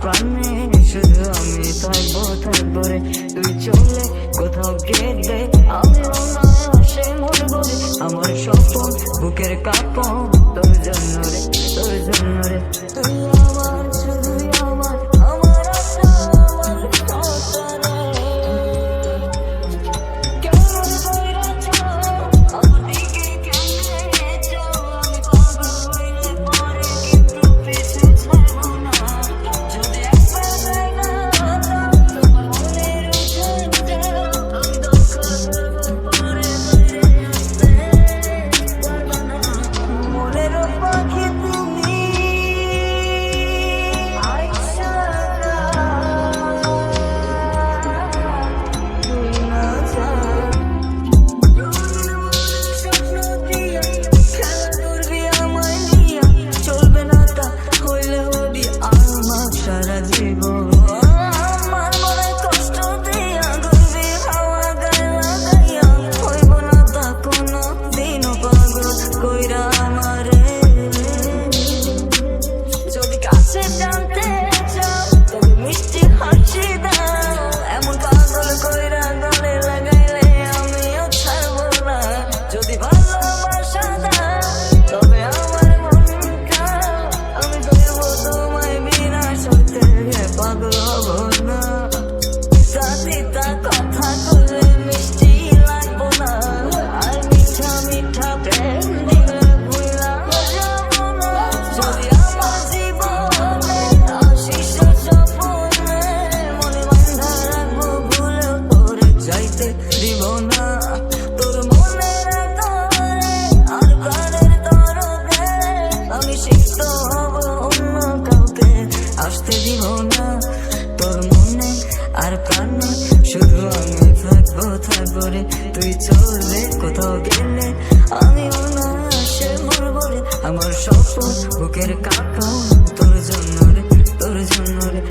প্রাণে শুধু আমি থাকবো থাকবো রে। তুই চলে কোথাও গেলে আমি অনায়াসে মরবো রে। আমার স্বপন বুকের কাঁপন তোর জন্য রে, তোর জন্য রে। তুই আমার শুধুই আমার, আমার আশা, আমার কথা রে। কেমন কইরা চাও আমার দিকে, কেমনে চাও আমি পাগল হইলে পরে কিন্তু পিছু ছাড়বো না। যদি একবার যাই না তোমার মনের উঠানটা, আমি দরকার হবো পরে বাইরে আসতে পারবা না। মনের পাখি তুমি আইসা তুই না যা। স্বপ্ন দিয়া খেলা করবি আমায় নিয়া, চলবে না তা হইলে হবি আমার সারা জীবন। আমার মনে কষ্ট দিয়া ঘুরবি হাওয়া গায়ে লাগাইয়া, হইব না তা কোনো দিনও পাগল কইরা আমারে। যদি কাছে জানতে চাও তবে মিষ্টি হাসি দাও, এমন পাগল কইরা গলে লাগাইলে আমিও ছাড়বো না। যদি ভালোবাসা দাও তবে আমার মনটা, আমি কইব তোমায় বিনা শর্তে পাগল হব না। সাথীটা কথা বললে মিষ্টি লাগবো না, আর মিঠা মিঠা প্রেম দিলে ভুলা যাবো না। যদি আমার জীবনে আসিস স্বপ্নে, মনে বান্ধা রাখবো ভুলেও তোরে যাইতে দিব না। তোর মনের তরে আর প্রাণের তরফে আমি সিক্ত হব, অন্য কাউকে আসতে দিব না। তোর মনে আর প্রাণে শুধু আমি থাকবো থাকবো রে। তুই চললে কোথাও গেলে আমি অনায়াসে মরবো রে। আমার স্বপ্ন বুকের কাঁপন তোর জন্য রে, তোর জন্য রে।